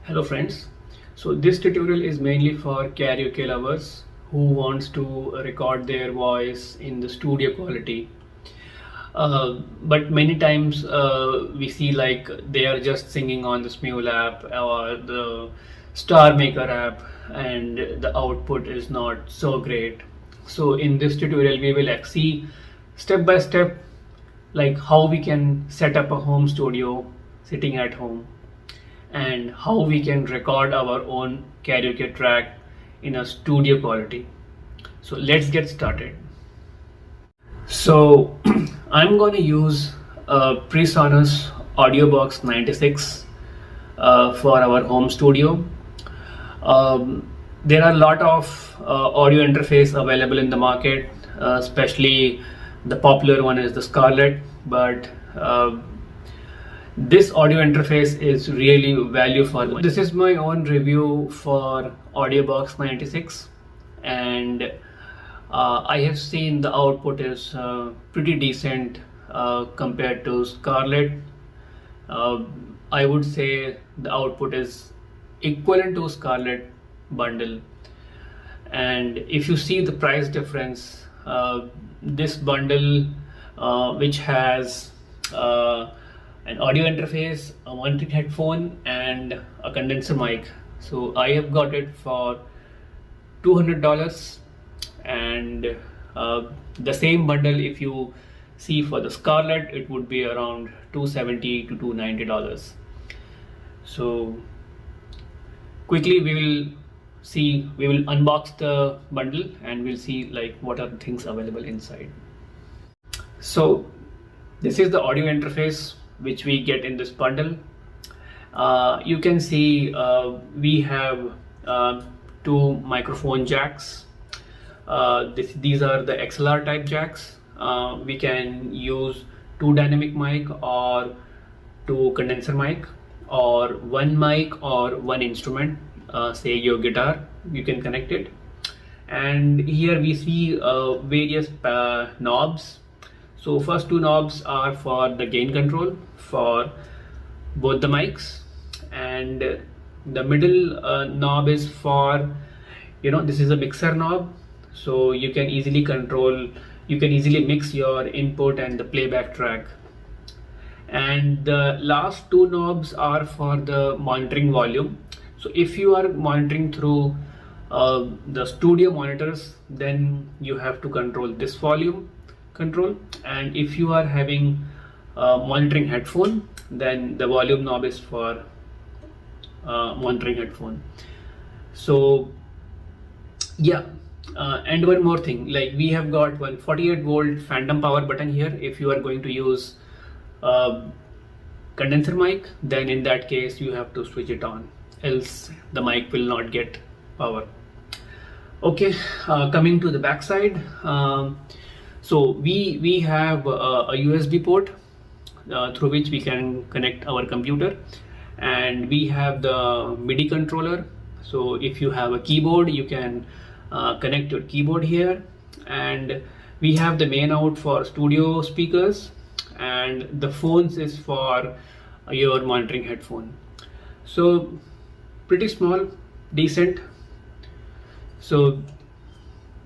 Hello friends. So this tutorial is mainly for karaoke lovers who wants to record their voice in the studio quality. But many times we see like they are just singing on the Smule app or the Star Maker app and the output is not so great. So in this tutorial we will see step by step like how we can set up a home studio sitting at home and how we can record our own karaoke track in a studio quality. So let's get started. So I'm going to use a PreSonus AudioBox 96 for our home studio. There are a lot of audio interface available in the market, especially the popular one is the Scarlett, but this audio interface is really value for money. This is my own review for AudioBox 96 and I have seen the output is pretty decent compared to Scarlett. I would say the output is equivalent to Scarlett bundle, and if you see the price difference, this bundle which has an audio interface, a monitoring headphone and a condenser mic. So I have got it for $200, and the same bundle if you see for the Scarlett it would be around $270 to $290. So quickly we will unbox the bundle and we'll see like what are the things available inside. So this is the audio interface which we get in this bundle. You can see we have two microphone jacks. These are the XLR type jacks. We can use two dynamic mic or two condenser mic or one mic or one instrument, say your guitar, you can connect it. And here we see various knobs. So first two knobs are for the gain control for both the mics, and the middle knob is for, this is a mixer knob, so you can easily mix your input and the playback track. And the last two knobs are for the monitoring volume. So if you are monitoring through the studio monitors, then you have to control this volume control, and if you are having monitoring headphone, then the volume knob is for monitoring headphone. So yeah, and one more thing, like we have got one 48-volt phantom power button here. If you are going to use condenser mic, then in that case you have to switch it on, else the mic will not get power. Okay, coming to the back side, so we have a USB port through which we can connect our computer, and we have the MIDI controller. So if you have a keyboard, you can connect your keyboard here, and we have the main out for studio speakers, and the phones is for your monitoring headphone. So pretty small, decent. So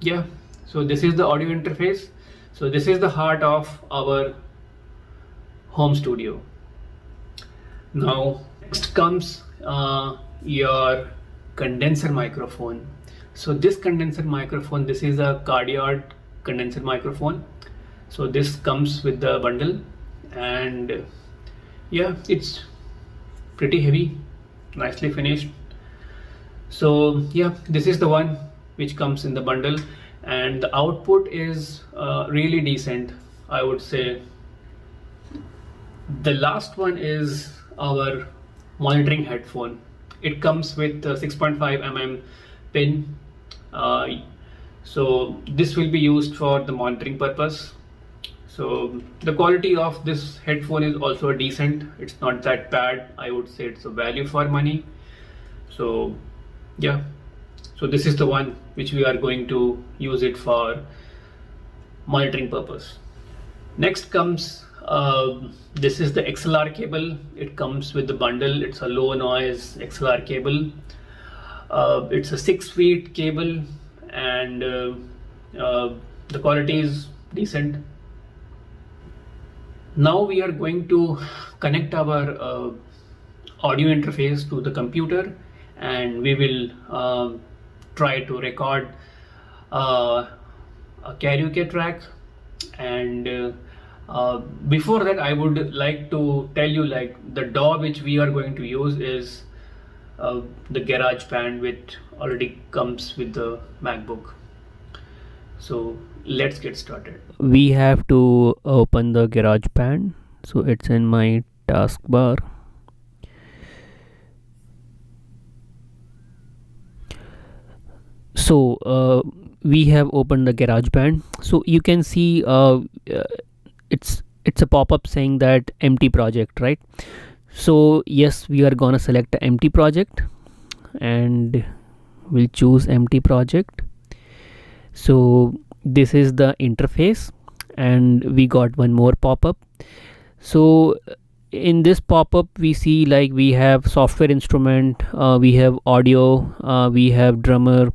yeah, so this is the audio interface. So this is the heart of our home studio. Now next comes your condenser microphone. So this condenser microphone, this is a Cardiard condenser microphone. So this comes with the bundle, and yeah, it's pretty heavy, nicely finished. So yeah, this is the one which comes in the bundle, and the output is really decent, I would say. The last one is our monitoring headphone. It comes with a 6.5 mm pin. So this will be used for the monitoring purpose. So the quality of this headphone is also decent. It's not that bad. I would say it's a value for money. So yeah, so this is the one which we are going to use it for monitoring purpose. Next comes This is the XLR cable. It comes with the bundle. It's a low noise XLR cable. It's a 6 feet cable, and the quality is decent. Now we are going to connect our audio interface to the computer, and we will try to record a karaoke track. And before that, I would like to tell you, like, the DAW which we are going to use is the GarageBand, which already comes with the MacBook. So let's get started. We have to open the GarageBand. So it's in my taskbar. So we have opened the GarageBand. So you can see it's a pop-up saying that empty project, right? So yes, we are gonna select the empty project, and we'll choose empty project. So this is the interface, and we got one more pop-up. So in this pop-up we see, like, we have software instrument, we have audio, we have drummer.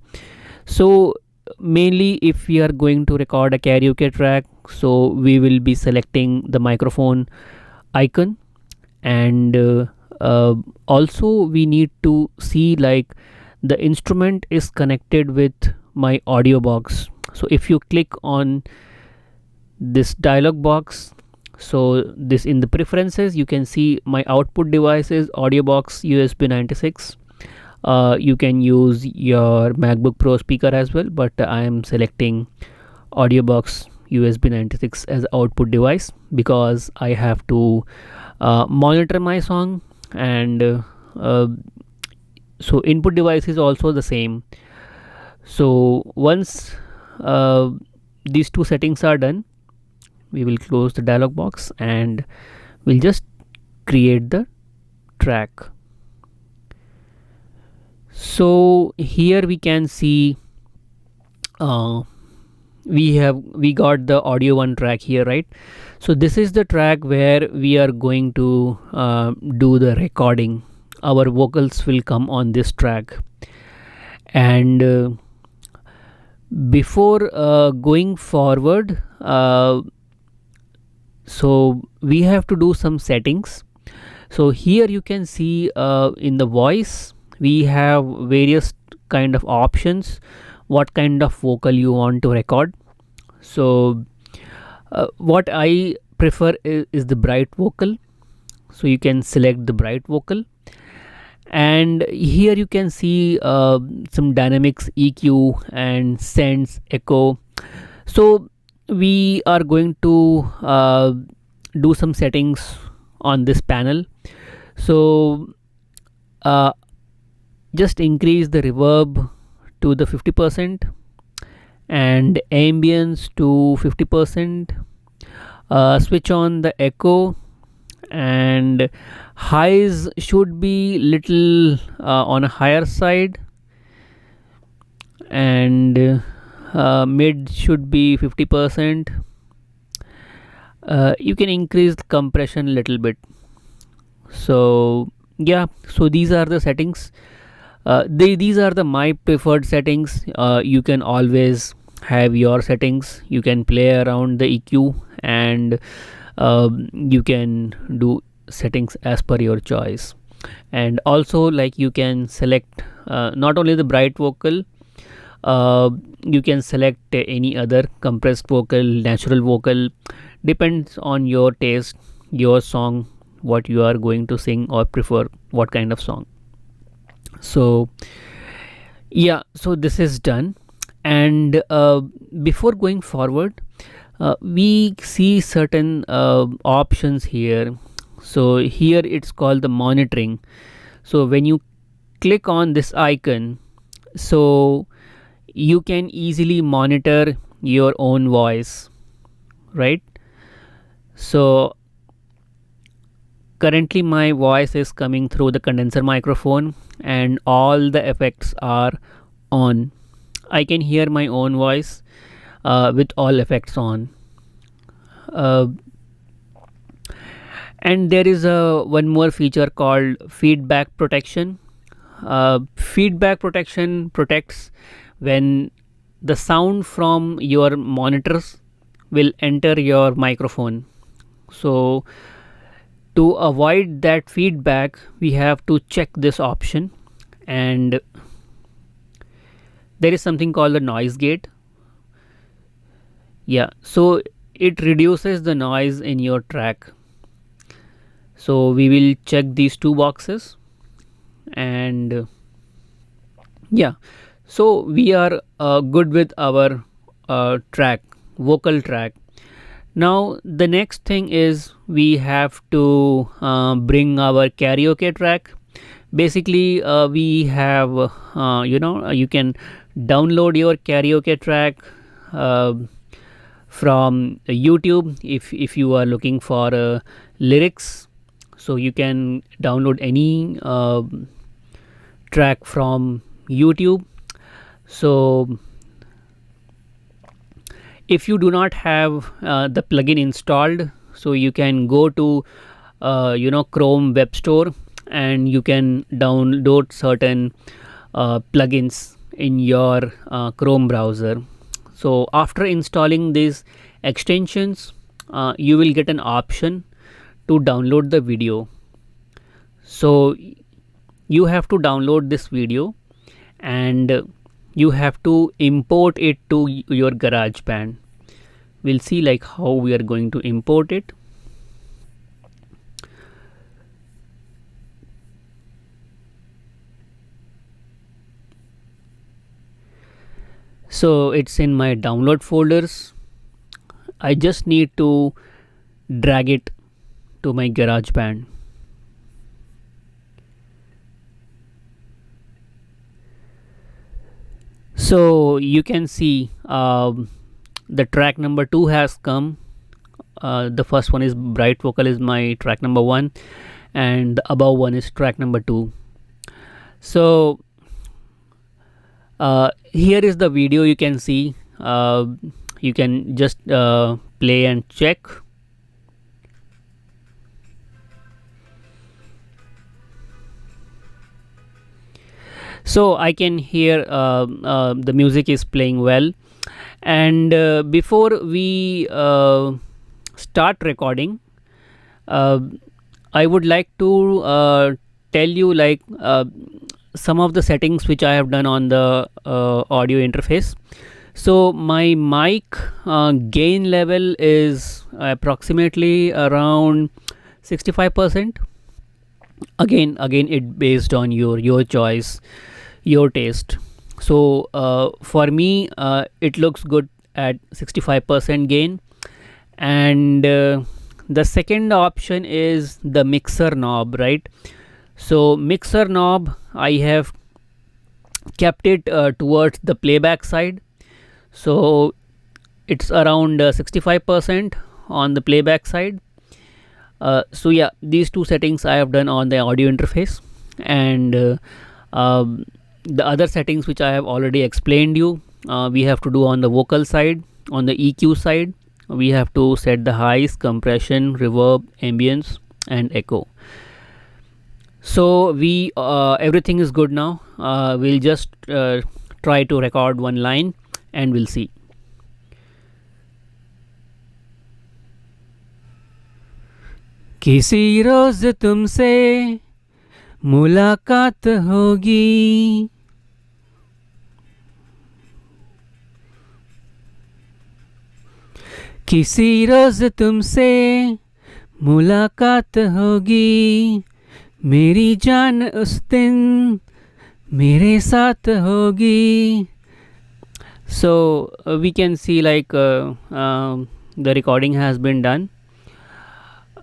So mainly if we are going to record a karaoke track, so we will be selecting the microphone icon. And also we need to see, like, the instrument is connected with my audio box. So if you click on this dialog box, so this in the preferences, you can see my output device is audio box USB 96. You can use your MacBook Pro speaker as well, but I am selecting audio box USB 96 as output device because I have to monitor my song. And so input device is also the same. So once these two settings are done, we will close the dialog box and we'll just create the track. So here we can see we got the audio one track here, right? So this is the track where we are going to do the recording. Our vocals will come on this track. And before going forward, so we have to do some settings. So here you can see in the voice we have various kind of options, what kind of vocal you want to record. So what I prefer is the bright vocal. So you can select the bright vocal, and here you can see some dynamics, EQ and sends, echo. So we are going to do some settings on this panel. So just increase the reverb to the 50% and ambience to 50%. Switch on the echo, and highs should be little on a higher side, and mid should be 50%. You can increase the compression a little bit. So yeah, so these are the settings. These are my preferred settings. You can always have your settings. You can play around the EQ, and you can do settings as per your choice. And also, like, you can select not only the bright vocal, you can select any other compressed vocal, natural vocal, depends on your taste, your song, what you are going to sing or prefer, what kind of song. So yeah, so this is done. And before going forward, we see certain options here. So here it's called the monitoring. So when you click on this icon, so you can easily monitor your own voice, right? So currently my voice is coming through the condenser microphone and all the effects are on. I can hear my own voice with all effects on. And there is a one more feature called feedback protection. Feedback protection protects when the sound from your monitors will enter your microphone. So to avoid that feedback, we have to check this option, and there is something called the noise gate. Yeah, so it reduces the noise in your track. So we will check these two boxes, and yeah, so we are good with our track, vocal track. Now the next thing is we have to bring our karaoke track. Basically, we have you can download your karaoke track uh, from YouTube if you are looking for lyrics. So you can download any track from YouTube. So if you do not have the plugin installed, so you can go to Chrome Web Store, and you can download certain plugins in your Chrome browser. So after installing these extensions, you will get an option to download the video. So you have to download this video, and you have to import it to your GarageBand. We'll see like how we are going to import it. So it's in my download folders. I just need to drag it to my GarageBand. So you can see the track number 2 has come. The first one is Bright Vocal is my track number 1, and the above one is track number 2. So here is the video. You can see, you can just play and check. So I can hear the music is playing well, and before we start recording, I would like to tell you like some of the settings which I have done on the audio interface. So my mic gain level is approximately around 65%. Again it based on your choice, your taste. So for me it looks good at 65% gain. And the second option is the mixer knob, right? So mixer knob, I have kept it towards the playback side, so it's around 65% on the playback side. So yeah, these two settings I have done on the audio interface, and the other settings which I have already explained you, we have to do on the vocal side. On the EQ side, we have to set the highs, compression, reverb, ambience, and echo. So we everything is good now. We'll just try to record one line and we'll see. किसी रोज तुमसे मुलाकात होगी, किसी रोज तुमसे मुलाकात होगी, मेरी जान उस दिन मेरे साथ होगी. So we can see like the recording has been done.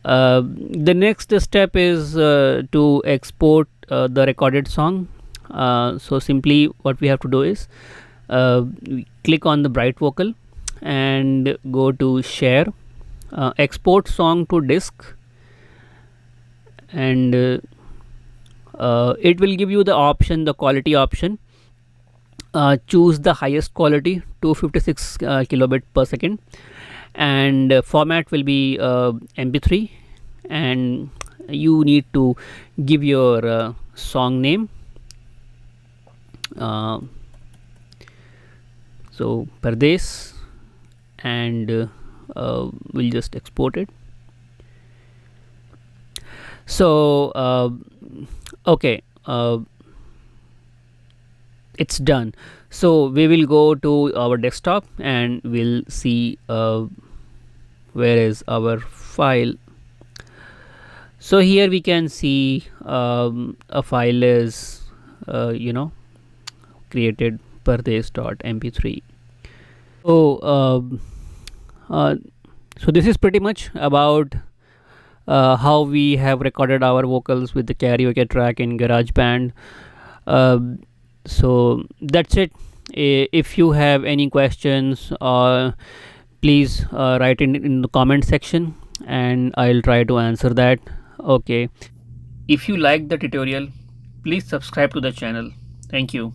The next step is to export the recorded song. So simply what we have to do is click on the Bright Vocal and go to share, export song to disk, and it will give you the option, the quality option. Choose the highest quality, 256 kilobit per second, and format will be MP3, and you need to give your song name. So Pardes, and we'll just export it. So okay, it's done. So we will go to our desktop and we'll see where is our file. So here we can see a file is created pardes.mp3. So so this is pretty much about how we have recorded our vocals with the karaoke track in GarageBand. So that's it. If you have any questions, please write in the comment section and I'll try to answer that. Okay. If you like the tutorial, please subscribe to the channel. Thank you.